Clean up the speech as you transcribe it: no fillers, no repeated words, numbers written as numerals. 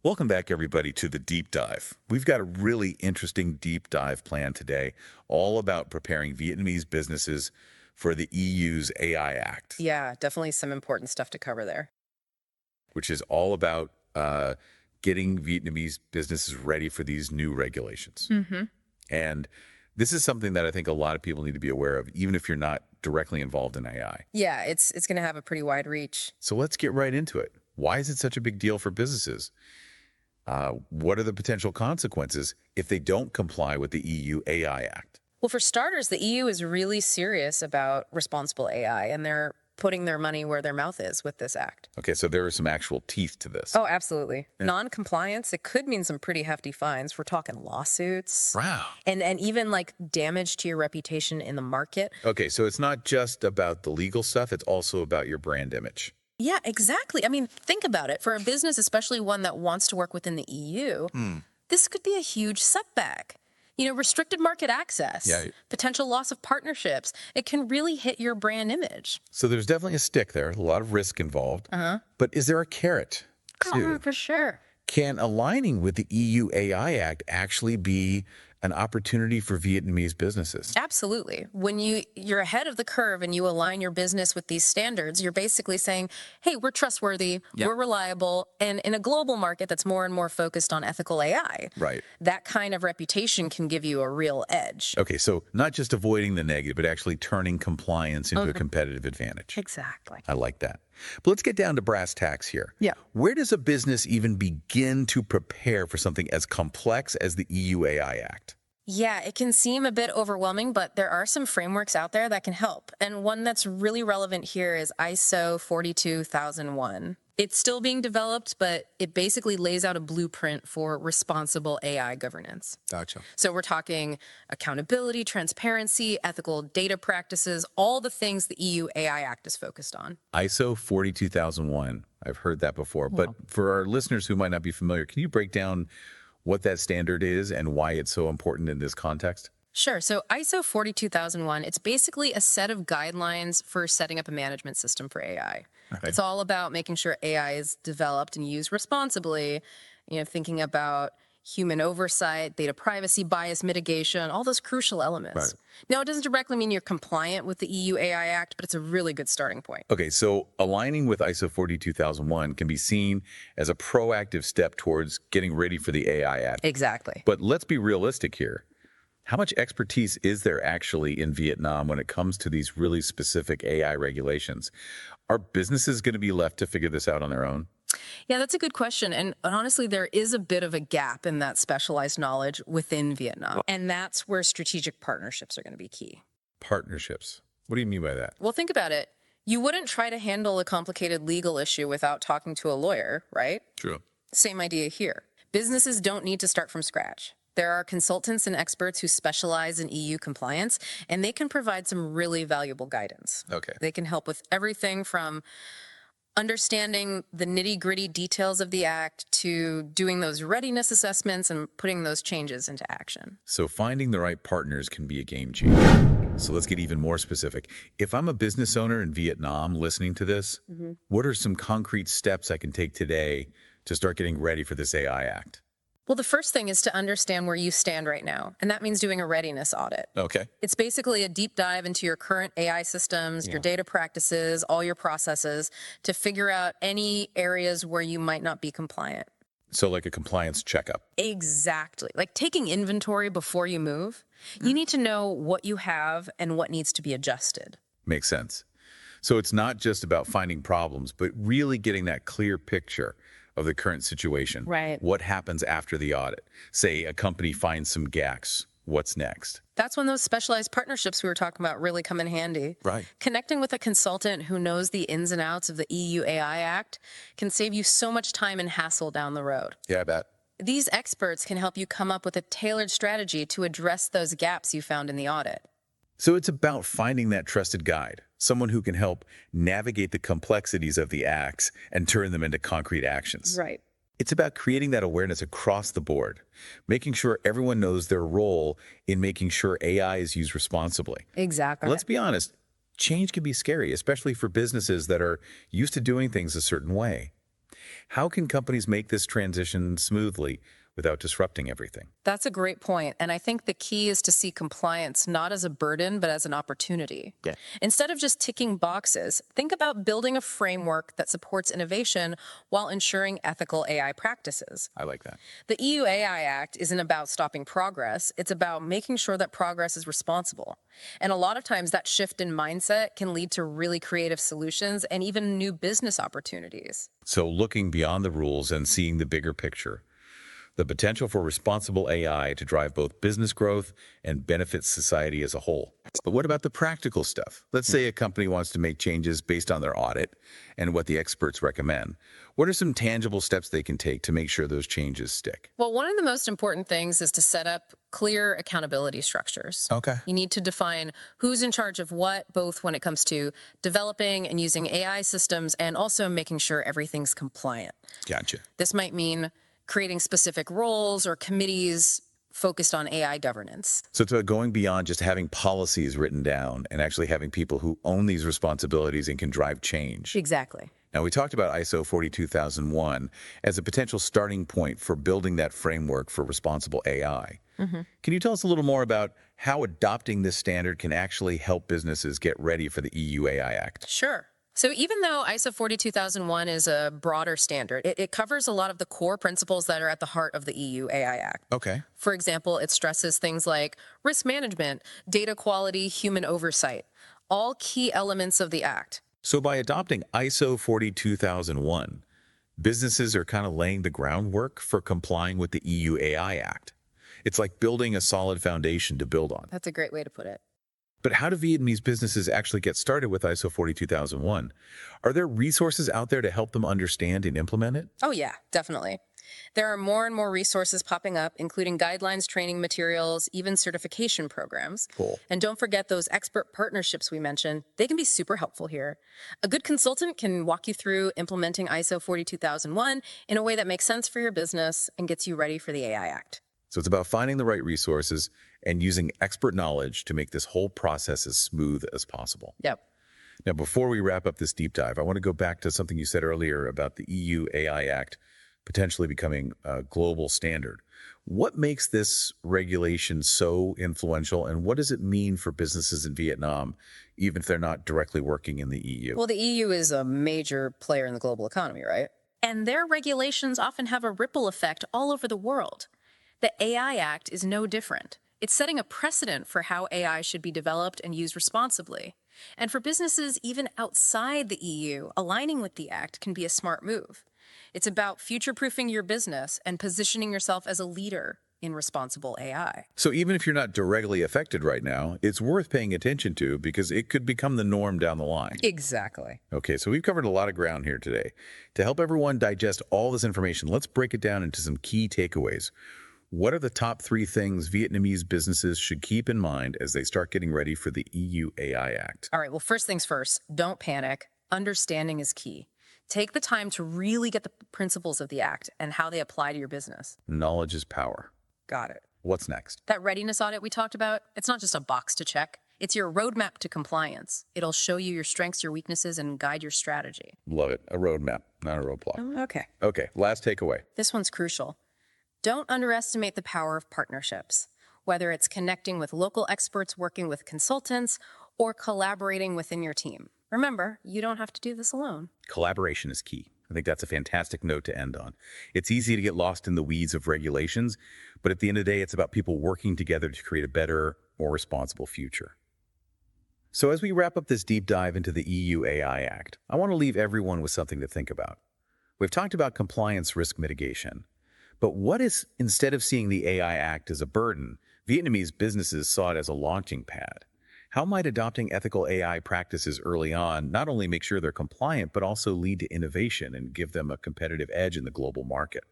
Welcome back, everybody, to the deep dive. We've got a really interesting deep dive plan today, all about preparing Vietnamese businesses for the EU's AI Act, Yeah, definitely some important stuff to cover there. which is all about getting Vietnamese businesses ready for these new regulations. And this is something that I think a lot of people need to be aware of, even if you're not directly involved in AI. Yeah, it's going to have a pretty wide reach. So let's get right into it. Why is it such a big deal for businesses? What are the potential consequences if they don't comply with the EU AI Act? Well, for starters, the EU is really serious about responsible AI, and they're putting their money where their mouth is with this act. Okay, so there are some actual teeth to this. Oh, absolutely. Non-compliance, it could mean some pretty hefty fines. We're talking lawsuits. Wow. And even like damage to your reputation in the market. Okay, so it's not just about the legal stuff, it's also about your brand image. Yeah, exactly. I mean, think about it. For a business, especially one that wants to work within the EU, this could be a huge setback. You know, restricted market access, Yeah. potential loss of partnerships. It can really hit your brand image. So there's definitely a stick there, a lot of risk involved. But is there a carrot, too? For sure. Can aligning with the EU AI Act actually be an opportunity for Vietnamese businesses? Absolutely. When you're ahead of the curve and you align your business with these standards, you're basically saying, hey, we're trustworthy, we're reliable, and in a global market that's more and more focused on ethical AI, Right. that kind of reputation can give you a real edge. Okay, so not just avoiding the negative, but actually turning compliance into a competitive advantage. Exactly. I like that. But let's get down to brass tacks here. Yeah. Where does a business even begin to prepare for something as complex as the EU AI Act? Yeah, it can seem a bit overwhelming, but there are some frameworks out there that can help. And one that's really relevant here is ISO 42001. It's still being developed, but it basically lays out a blueprint for responsible AI governance. Gotcha. So we're talking accountability, transparency, ethical data practices, all the things the EU AI Act is focused on. ISO 42001. I've heard that before. But for our listeners who might not be familiar, can you break down what that standard is and why it's so important in this context? Sure. So ISO 42001, it's basically a set of guidelines for setting up a management system for AI. It's all about making sure AI is developed and used responsibly, you know, thinking about human oversight, data privacy, bias mitigation, all those crucial elements. Right. Now, it doesn't directly mean you're compliant with the EU AI Act, but it's a really good starting point. Okay, so aligning with ISO 42001 can be seen as a proactive step towards getting ready for the AI Act. Exactly. But let's be realistic here. How much expertise is there actually in Vietnam when it comes to these really specific AI regulations? Are businesses going to be left to figure this out on their own? Yeah, that's a good question. And honestly, there is a bit of a gap in that specialized knowledge within Vietnam. And that's where strategic partnerships are going to be key. Partnerships. What do you mean by that? Well, think about it. You wouldn't try to handle a complicated legal issue without talking to a lawyer, right? True. Same idea here. Businesses don't need to start from scratch. There are consultants and experts who specialize in EU compliance, and they can provide some really valuable guidance. Okay. They can help with everything from understanding the nitty-gritty details of the act to doing those readiness assessments and putting those changes into action. So finding the right partners can be a game changer. So let's get even more specific. If I'm a business owner in Vietnam listening to this, what are some concrete steps I can take today to start getting ready for this AI Act? Well, the first thing is to understand where you stand right now, and that means doing a readiness audit. Okay. It's basically a deep dive into your current AI systems, your data practices, all your processes to figure out any areas where you might not be compliant. So like a compliance checkup. Exactly. Like taking inventory before you move. You need to know what you have and what needs to be adjusted. Makes sense. So it's not just about finding problems, but really getting that clear picture of the current situation. Right. What happens after the audit? Say a company finds some gaps. What's next? That's when those specialized partnerships we were talking about really come in handy. Right. Connecting with a consultant who knows the ins and outs of the EU AI Act can save you so much time and hassle down the road. Yeah, I bet. These experts can help you come up with a tailored strategy to address those gaps you found in the audit. So it's about finding that trusted guide, someone who can help navigate the complexities of the acts and turn them into concrete actions. Right. It's about creating that awareness across the board, making sure everyone knows their role in making sure AI is used responsibly. Exactly. Let's be honest, change can be scary, especially for businesses that are used to doing things a certain way. How can companies make this transition smoothly without disrupting everything? That's a great point. And I think the key is to see compliance not as a burden, but as an opportunity. Yeah. Instead of just ticking boxes, think about building a framework that supports innovation while ensuring ethical AI practices. I like that. The EUAI Act isn't about stopping progress, it's about making sure that progress is responsible. And a lot of times that shift in mindset can lead to really creative solutions and even new business opportunities. So looking beyond the rules and seeing the bigger picture, the potential for responsible AI to drive both business growth and benefit society as a whole. But what about the practical stuff? Let's say a company wants to make changes based on their audit and what the experts recommend. What are some tangible steps they can take to make sure those changes stick? Well, one of the most important things is to set up clear accountability structures. Okay. You need to define who's in charge of what, both when it comes to developing and using AI systems and also making sure everything's compliant. Gotcha. This might mean creating specific roles or committees focused on AI governance. So it's about going beyond just having policies written down and actually having people who own these responsibilities and can drive change. Exactly. Now, we talked about ISO 42001 as a potential starting point for building that framework for responsible AI. Can you tell us a little more about how adopting this standard can actually help businesses get ready for the EUAI Act? Sure. So even though ISO 42001 is a broader standard, it covers a lot of the core principles that are at the heart of the EU AI Act. Okay. For example, it stresses things like risk management, data quality, human oversight, all key elements of the Act. So by adopting ISO 42001, businesses are kind of laying the groundwork for complying with the EUAI Act. It's like building a solid foundation to build on. That's a great way to put it. But how do Vietnamese businesses actually get started with ISO 42001? Are there resources out there to help them understand and implement it? Oh, yeah, definitely. There are more and more resources popping up, including guidelines, training materials, even certification programs. Cool. And don't forget those expert partnerships we mentioned. They can be super helpful here. A good consultant can walk you through implementing ISO 42001 in a way that makes sense for your business and gets you ready for the AI Act. So it's about finding the right resources and using expert knowledge to make this whole process as smooth as possible. Yep. Now, before we wrap up this deep dive, I want to go back to something you said earlier about the EU AI Act potentially becoming a global standard. What makes this regulation so influential, and what does it mean for businesses in Vietnam, even if they're not directly working in the EU? Well, the EU is a major player in the global economy, right? And their regulations often have a ripple effect all over the world. The AI Act is no different. It's setting a precedent for how AI should be developed and used responsibly. And for businesses even outside the EU, aligning with the Act can be a smart move. It's about future-proofing your business and positioning yourself as a leader in responsible AI. So even if you're not directly affected right now, it's worth paying attention to because it could become the norm down the line. Exactly. Okay, so we've covered a lot of ground here today. To help everyone digest all this information, let's break it down into some key takeaways. What are the top 3 things Vietnamese businesses should keep in mind as they start getting ready for the EU AI Act? All right, well, first things first, don't panic. Understanding is key. Take the time to really get the principles of the Act and how they apply to your business. Knowledge is power. Got it. What's next? That readiness audit we talked about, it's not just a box to check. It's your roadmap to compliance. It'll show you your strengths, your weaknesses, and guide your strategy. Love it. A roadmap, not a roadblock. Okay. Okay, last takeaway. This one's crucial. Don't underestimate the power of partnerships, whether it's connecting with local experts, working with consultants, or collaborating within your team. Remember, you don't have to do this alone. Collaboration is key. I think that's a fantastic note to end on. It's easy to get lost in the weeds of regulations, but at the end of the day, it's about people working together to create a better, more responsible future. So as we wrap up this deep dive into the EU AI Act, I want to leave everyone with something to think about. We've talked about compliance risk mitigation, but what if, instead of seeing the AI Act as a burden, Vietnamese businesses saw it as a launching pad? How might adopting ethical AI practices early on not only make sure they're compliant, but also lead to innovation and give them a competitive edge in the global market?